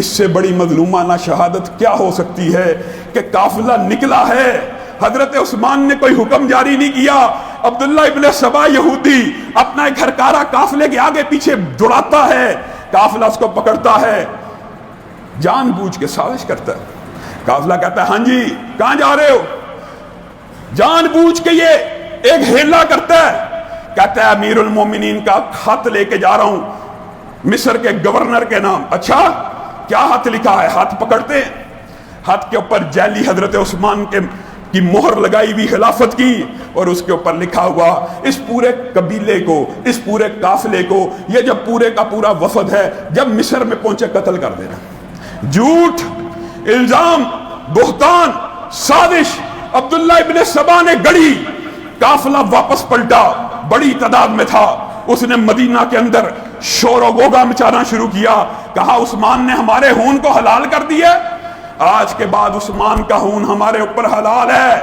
اس سے بڑی مظلومانہ شہادت کیا ہو سکتی ہے کہ قافلہ نکلا ہے، حضرت عثمان نے کوئی حکم جاری نہیں کیا، عبداللہ ابن سبا یہودی اپنا ایک گھرکارا قافلے کے آگے پیچھے دوڑاتا ہے، قافلہ اس کو پکڑتا ہے، جان بوجھ کے سازش کرتا ہے۔ قافلہ کہتا ہے ہاں جی کہاں جا رہے ہو؟ جان بوجھ کے یہ ایک ہیلا کرتا ہے، کہتا ہے امیر المومنین کا خط لے کے جا رہا ہوں مصر کے گورنر کے نام۔ اچھا کیا خط لکھا ہے؟ ہاتھ پکڑتے ہیں، ہاتھ کے اوپر جعلی حضرت عثمان کی مہر لگائی ہوئی خلافت کی، اور اس کے اوپر لکھا ہوا اس پورے قبیلے کو، اس پورے قافلے کو، یہ جب پورے کا پورا وفد ہے جب مصر میں پہنچے قتل کر دینا۔ جھوٹ، الزام، بہتان، سازش عبداللہ ابن سبا نے گڑی۔ قافلہ واپس پلٹا، بڑی تعداد میں تھا، اس نے مدینہ کے اندر شور و غوغا مچانا شروع کیا، کہا عثمان نے ہمارے خون کو حلال کر دیا، آج کے بعد عثمان کا خون ہمارے اوپر حلال ہے۔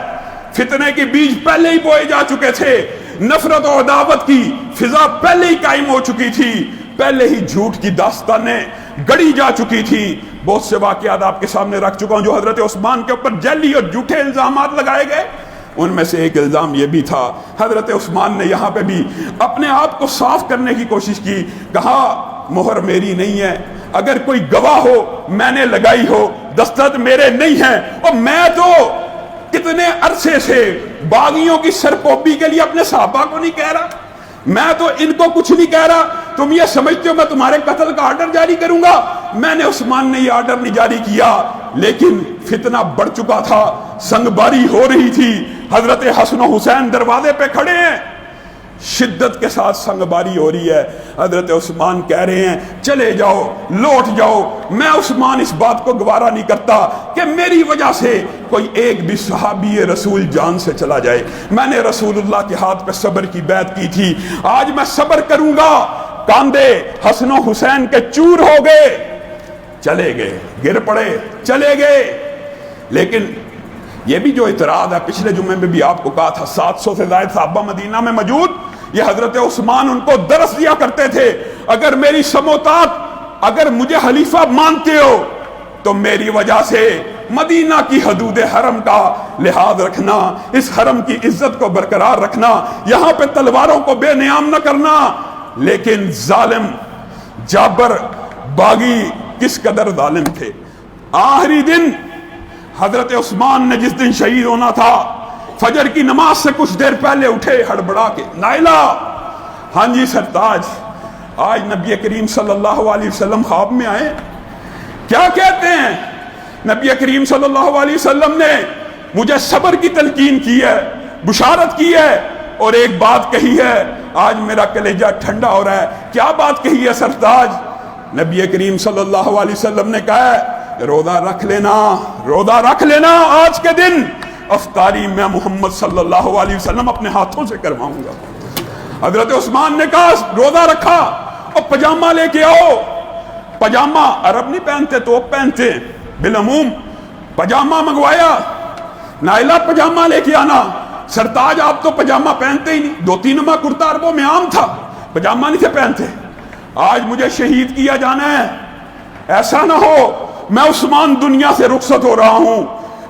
فتنے کی بیج پہلے ہی بوئے جا چکے تھے، نفرت و عداوت کی فضا پہلے ہی قائم ہو چکی تھی، پہلے ہی جھوٹ کی داستانیں گڑی جا چکی تھی۔ بہت سے واقعات آپ کے سامنے رکھ چکا ہوں جو حضرت عثمان کے اوپر جعلی اور جھوٹے الزامات لگائے گئے۔ ان میں سے ایک الزام یہ بھی تھا، حضرت عثمان نے یہاں پہ بھی اپنے آپ کو صاف کرنے کی کوشش کی، کہا مہر میری نہیں ہے، اگر کوئی گواہ ہو میں نے لگائی ہو، دستخط میرے نہیں ہیں، اور میں تو کتنے عرصے سے باغیوں کی سرکوبی کے لیے اپنے صحابہ کو نہیں کہہ رہا، میں تو ان کو کچھ نہیں کہہ رہا، تم یہ سمجھتے ہو میں تمہارے قتل کا آرڈر جاری کروں گا؟ میں نے عثمان نے یہ آرڈر نہیں جاری کیا، لیکن فتنہ بڑھ چکا تھا، سنگ باری ہو رہی تھی، حضرت حسن و حسین دروازے پہ کھڑے ہیں، شدت کے ساتھ سنگ باری ہو رہی ہے، حضرت عثمان کہہ رہے ہیں چلے جاؤ، لوٹ جاؤ، میں عثمان اس بات کو گوارا نہیں کرتا کہ میری وجہ سے کوئی ایک بھی صحابی رسول جان سے چلا جائے، میں نے رسول اللہ کے ہاتھ پہ صبر کی بیعت کی تھی، آج میں صبر کروں گا۔ کاندھے حسن و حسین کے چور ہو گئے، چلے گئے، گر پڑے، چلے گئے۔ لیکن یہ بھی جو اعتراض ہے، پچھلے جمعے میں بھی آپ کو کہا تھا 700 سے زائد صحابہ مدینہ میں موجود، یہ حضرت عثمان ان کو درس دیا کرتے تھے، اگر میری سموتات، اگر مجھے خلیفہ مانتے ہو تو میری وجہ سے مدینہ کی حدود حرم کا لحاظ رکھنا، اس حرم کی عزت کو برقرار رکھنا، یہاں پہ تلواروں کو بے نیام نہ کرنا۔ لیکن ظالم جابر باغی کس قدر ظالم تھے، آخری دن حضرت عثمان نے جس دن شہید ہونا تھا، فجر کی نماز سے کچھ دیر پہلے اٹھے ہڑبڑا کے، نائلہ ہاں جی سرتاج، آج نبی کریم صلی اللہ علیہ وسلم خواب میں آئے، کیا کہتے ہیں؟ نبی کریم صلی اللہ علیہ وسلم نے مجھے صبر کی تلقین کی ہے، بشارت کی ہے، اور ایک بات کہی ہے، آج میرا کلیجہ ٹھنڈا ہو رہا ہے۔ کیا بات کہی ہے سرتاج؟ نبی کریم صلی اللہ علیہ وسلم نے کہا ہے روزہ رکھ لینا، روزہ رکھ لینا، آج کے دن افطاری میں محمد صلی اللہ علیہ وسلم اپنے ہاتھوں سے کرواؤں گا۔ حضرت عثمان نے کہا روزہ رکھا، اور پجامہ لے کے آؤ۔ پجامہ عرب نہیں پہنتے تو پہنتے، بالعموم پجامہ منگوایا، نائلہ پجامہ لے کے آنا۔ سرتاج آپ تو پجامہ پہنتے ہی نہیں، دھوتی نما کرتا عربوں میں عام تھا، پجامہ نہیں تھے پہنتے۔ آج مجھے شہید کیا جانا ہے، ایسا نہ ہو میں عثمان دنیا سے رخصت ہو رہا ہوں،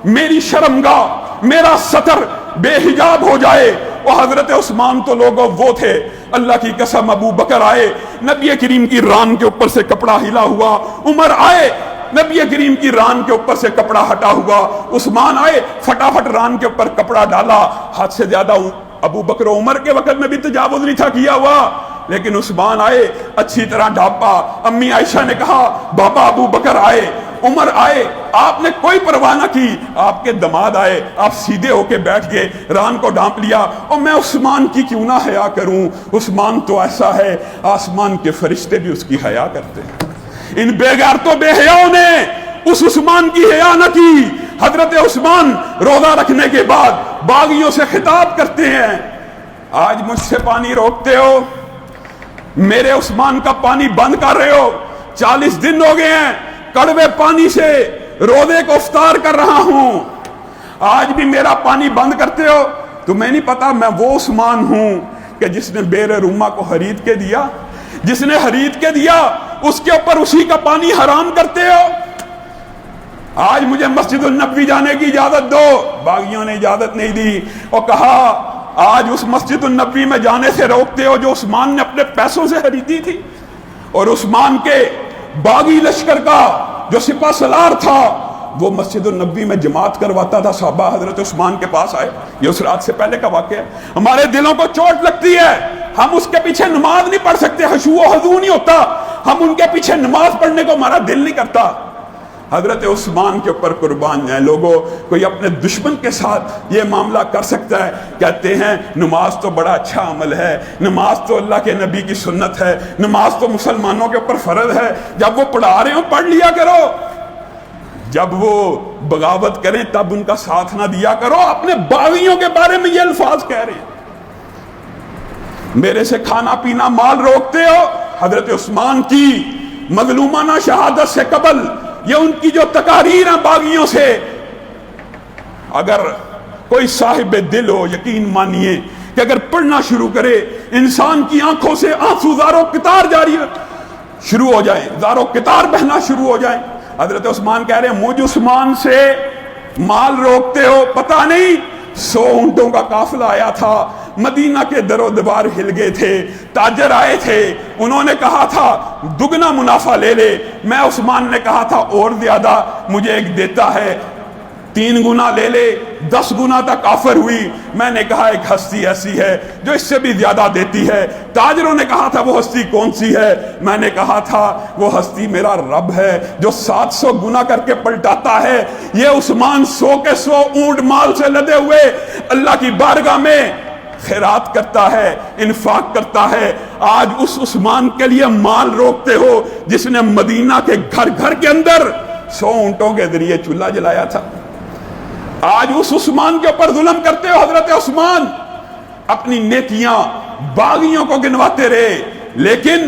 میری شرمگاہ، میرا ستر بے حجاب ہو جائے۔ اور حضرت عثمان تو لوگوں وہ تھے، اللہ کی قسم، ابو بکر آئے، نبی کریم کی ران کے اوپر سے کپڑا ہلا ہوا، عمر آئے، نبی کریم کی ران کے اوپر سے کپڑا ہٹا ہوا، عثمان آئے، فٹافٹ ران کے اوپر کپڑا ڈالا۔ حد سے زیادہ ابو بکر و عمر کے وقت میں بھی تجاوز نہیں تھا کیا ہوا، لیکن عثمان آئے، اچھی طرح ڈھانپا۔ امی عائشہ نے کہا بابا ابو بکر آئے، عمر آئے، آپ نے کوئی پرواہ نہ کی، آپ کے دماد آئے، آپ سیدھے ہو کے بیٹھ گئے، ران کو ڈھانپ لیا۔ اور میں عثمان کی کیوں نہ حیا کروں، عثمان تو ایسا ہے آسمان کے فرشتے بھی اس کی حیا کرتے ہیں۔ ان بے غیرتوں بے حیاؤں نے اس عثمان کی حیا نہ کی۔ حضرت عثمان روزہ رکھنے کے بعد باغیوں سے خطاب کرتے ہیں، آج مجھ سے پانی روکتے ہو، میرے عثمان کا پانی بند کر رہے ہو، 40 دن ہو گئے ہیں کڑوے پانی سے روزے کو افطار کر رہا ہوں، آج بھی میرا پانی بند کرتے ہو۔ تمہیں نہیں پتا میں وہ عثمان ہوں کہ جس نے بیر روما کو خرید کے دیا، جس نے خرید کے دیا اس کے اوپر اسی کا پانی حرام کرتے ہو۔ آج مجھے مسجد النبوی جانے کی اجازت دو، باغیوں نے اجازت نہیں دی اور کہا آج اس مسجد النبوی میں جانے سے روکتے ہو جو عثمان نے اپنے پیسوں سے خریدی تھی، اور عثمان کے باغی لشکر کا جو سپہ سالار تھا وہ مسجد النبوی میں جماعت کرواتا تھا۔ صحابہ حضرت عثمان کے پاس آئے، یہ اس رات سے پہلے کا واقعہ ہے، ہمارے دلوں کو چوٹ لگتی ہے، ہم اس کے پیچھے نماز نہیں پڑھ سکتے، خشوع و خضوع نہیں ہوتا، ہم ان کے پیچھے نماز پڑھنے کو ہمارا دل نہیں کرتا۔ حضرت عثمان کے اوپر قربان جائیں لوگوں، کوئی اپنے دشمن کے ساتھ یہ معاملہ کر سکتا ہے؟ کہتے ہیں نماز تو بڑا اچھا عمل ہے، نماز تو اللہ کے نبی کی سنت ہے، نماز تو مسلمانوں کے اوپر فرض ہے، جب وہ پڑھا رہے ہوں پڑھ لیا کرو، جب وہ بغاوت کریں تب ان کا ساتھ نہ دیا کرو۔ اپنے باغیوں کے بارے میں یہ الفاظ کہہ رہے ہیں، میرے سے کھانا پینا مال روکتے ہو۔ حضرت عثمان کی مظلومانہ شہادت سے قبل یہ ان کی جو تقاریر ہیں باغیوں سے، اگر کوئی صاحب دل ہو یقین مانیے کہ اگر پڑھنا شروع کرے انسان کی آنکھوں سے آنسو زاروں قطار جاری شروع ہو جائیں، زاروں قطار بہنا شروع ہو جائیں۔ حضرت عثمان کہہ رہے ہیں مجھ عثمان سے مال روکتے ہو، پتہ نہیں 100 اونٹوں کا قافلہ آیا تھا، مدینہ کے در و دیوار ہل گئے تھے، تاجر آئے تھے، انہوں نے کہا تھا دگنا منافع لے لے، میں عثمان نے کہا تھا اور زیادہ مجھے ایک دیتا ہے، 3 گنا لے لے، 10 گنا تک آفر ہوئی، میں نے کہا ایک ہستی ایسی ہے جو اس سے بھی زیادہ دیتی ہے، تاجروں نے کہا تھا وہ ہستی کون سی ہے، میں نے کہا تھا وہ ہستی میرا رب ہے جو 700 گنا کر کے پلٹاتا ہے۔ یہ عثمان 100 کے 100 اونٹ مال سے لدے ہوئے اللہ کی بارگاہ میں خیرات کرتا ہے، انفاق کرتا ہے۔ آج اس عثمان کے لیے مال روکتے ہو جس نے مدینہ کے گھر گھر کے اندر 100 اونٹوں کے ذریعے چولہا جلایا تھا، آج اس عثمان کے اوپر ظلم کرتے ہو۔ حضرت عثمان اپنی نیکیاں باغیوں کو گنواتے رہے، لیکن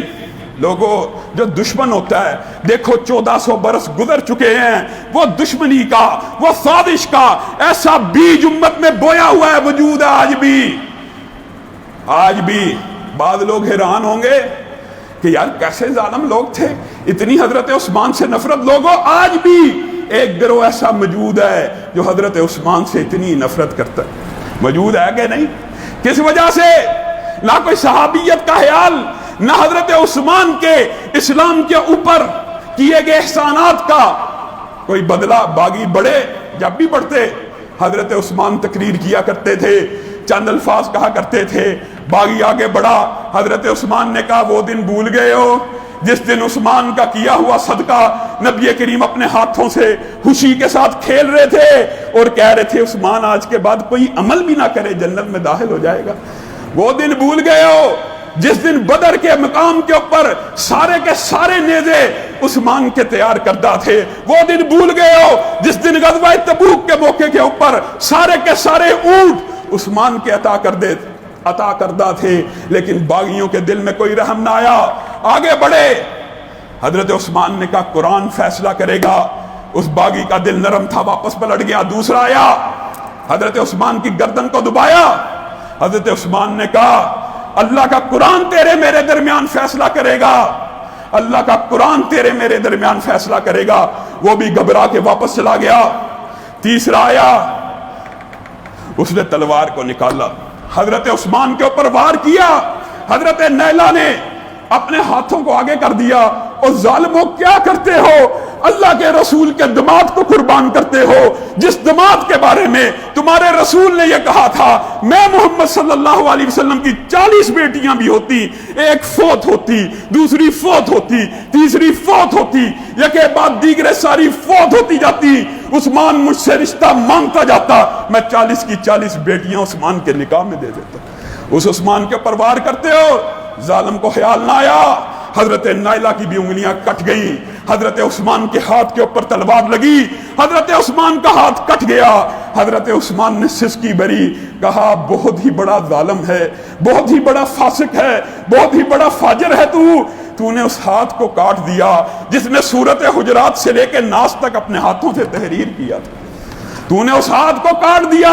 لوگوں جو دشمن ہوتا ہے دیکھو 1400 برس گزر چکے ہیں، وہ دشمنی کا وہ سازش کا ایسا بیج امت میں بویا ہوا ہے، وجود ہے آج بھی بعض لوگ حیران ہوں گے کہ یار کیسے ظالم لوگ تھے، اتنی حضرت عثمان سے نفرت۔ لوگوں آج بھی ایک گروہ ایسا موجود ہے جو حضرت عثمان سے اتنی نفرت کرتا ہے، موجود ہے کہ نہیں؟ کس وجہ سے؟ نہ کوئی صحابیت کا خیال، نہ حضرت عثمان کے اسلام کے اوپر کیے گئے احسانات کا کوئی بدلہ۔ باغی بڑے جب بھی بڑھتے حضرت عثمان تقریر کیا کرتے تھے، چند الفاظ کہا کرتے تھے، باغی آگے بڑھا، حضرت عثمان نے کہا وہ دن بھول گئے ہو جس دن عثمان کا کیا ہوا صدقہ نبی کریم اپنے ہاتھوں سے خوشی کے ساتھ کھیل رہے تھے اور کہہ رہے تھے عثمان آج کے بعد کوئی عمل بھی نہ کرے جنت میں داخل ہو جائے گا۔ وہ دن بھول گئے ہو جس دن بدر کے مقام کے اوپر سارے کے سارے نیزے عثمان کے تیار کردہ تھے۔ وہ دن بھول گئے ہو جس دن غزوہ تبوک کے موقع کے اوپر سارے کے سارے اونٹ عثمان کے عطا کردہ تھے، لیکن باغیوں کے دل میں کوئی رحم نہ آیا۔ آگے بڑھے، حضرت عثمان نے کہا قرآن فیصلہ کرے گا۔ اس باغی کا دل نرم تھا، واپس پلٹ گیا۔ دوسرا آیا، حضرت عثمان کی گردن کو دبایا۔ حضرت عثمان نے کہا اللہ کا قرآن تیرے میرے درمیان فیصلہ کرے گا، اللہ کا قرآن تیرے میرے درمیان فیصلہ کرے گا۔ وہ بھی گھبرا کے واپس چلا گیا۔ تیسرا آیا، اس نے تلوار کو نکالا، حضرت عثمان کے اوپر وار کیا۔ حضرت نیلہ نے اپنے ہاتھوں کو آگے کر دیا، اور ظالموں کیا کرتے ہو؟ اللہ کے رسول کے دماد کو قربان کرتے ہو، جس دماد کے بارے میں تمہارے رسول نے یہ کہا تھا میں محمد صلی اللہ علیہ وسلم کی 40 بیٹیاں بھی ہوتی، ایک فوت ہوتی، دوسری فوت ہوتی، تیسری فوت ہوتی، یکے بعد دیگرے ساری فوت ہوتی جاتی، عثمان مجھ سے رشتہ مانگتا جاتا، میں 40 کی 40 بیٹیاں عثمان کے نکاح میں دے دیتا۔ اس عثمان کے اوپر وار کرتے ہو، ظالم کو خیال نہ آیا، حضرت نائلہ کی بھی انگلیاں کٹ گئیں، حضرت عثمان کے ہاتھ کے اوپر تلوار لگی، حضرت عثمان کا ہاتھ کٹ گیا۔ حضرت عثمان نے سسکی بری، کہا بہت ہی بڑا ظالم ہے، بہت ہی بڑا فاسق ہے، بہت ہی بڑا فاجر ہے تو نے اس ہاتھ کو کاٹ دیا جس نے سورت حجرات سے لے کے ناس تک اپنے ہاتھوں سے تحریر کیا تھا، تو نے اس ہاتھ کو کاٹ دیا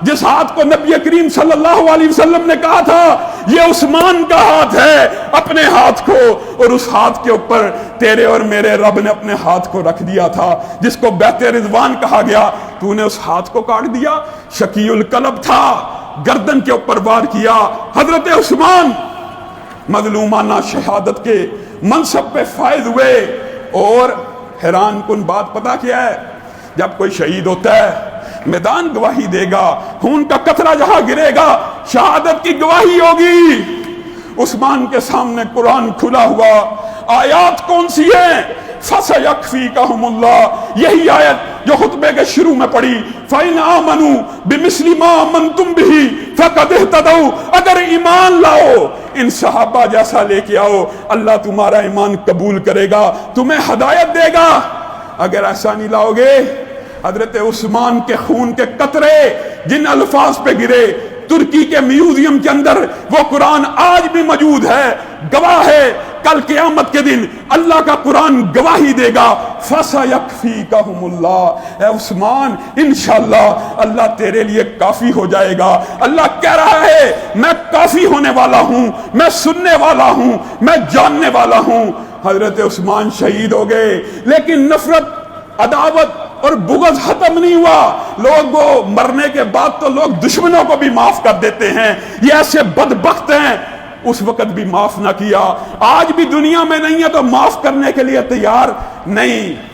جس ہاتھ کو نبی کریم صلی اللہ علیہ وسلم نے کہا تھا یہ عثمان کا ہاتھ ہے، اپنے ہاتھ کو، اور اس ہاتھ کے اوپر تیرے اور میرے رب نے اپنے ہاتھ کو رکھ دیا تھا جس کو بیت رضوان کہا گیا، تو نے اس ہاتھ کو کاٹ دیا۔ شقی القلب تھا، گردن کے اوپر وار کیا۔ حضرت عثمان مظلومانہ شہادت کے منصب پہ فائز ہوئے۔ اور حیران کن بات پتہ کیا ہے؟ جب کوئی شہید ہوتا ہے میدان گواہی دے گا، خون کا قطرہ جہاں گرے گا شہادت کی گواہی ہوگی۔ عثمان کے سامنے قرآن کھلا ہوا، آیات کون سی ہیں؟ فَسَيَكْفِيكَهُمُ اللَّهُ، یہی آیت جو خطبے کے شروع میں پڑھی، فَإِنْ آمَنُوا بِمِثْلِ مَا آمَنْتُمْ بِهِ فَقَدِ اهْتَدَوْا، اگر ایمان لاؤ ان صحابہ جیسا لے کے آؤ، اللہ تمہارا ایمان قبول کرے گا، تمہیں ہدایت دے گا۔ اگر ایسا نہیں لاؤ گے، حضرت عثمان کے خون کے قطرے جن الفاظ پہ گرے، ترکی کے میوزیم کے اندر وہ قرآن آج بھی موجود ہے، گواہ ہے۔ کل قیامت کے دن اللہ کا قرآن گواہی دے گا، فَسَيَكْفِيكَهُمُ اللَّهُ، اے عثمان انشاءاللہ اللہ تیرے لیے کافی ہو جائے گا۔ اللہ کہہ رہا ہے میں کافی ہونے والا ہوں، میں سننے والا ہوں، میں جاننے والا ہوں۔ حضرت عثمان شہید ہو گئے، لیکن نفرت، عداوت اور بغض ختم نہیں ہوا۔ لوگوں مرنے کے بعد تو لوگ دشمنوں کو بھی معاف کر دیتے ہیں، یہ ایسے بدبخت ہیں، اس وقت بھی معاف نہ کیا، آج بھی دنیا میں نہیں ہے تو معاف کرنے کے لیے تیار نہیں۔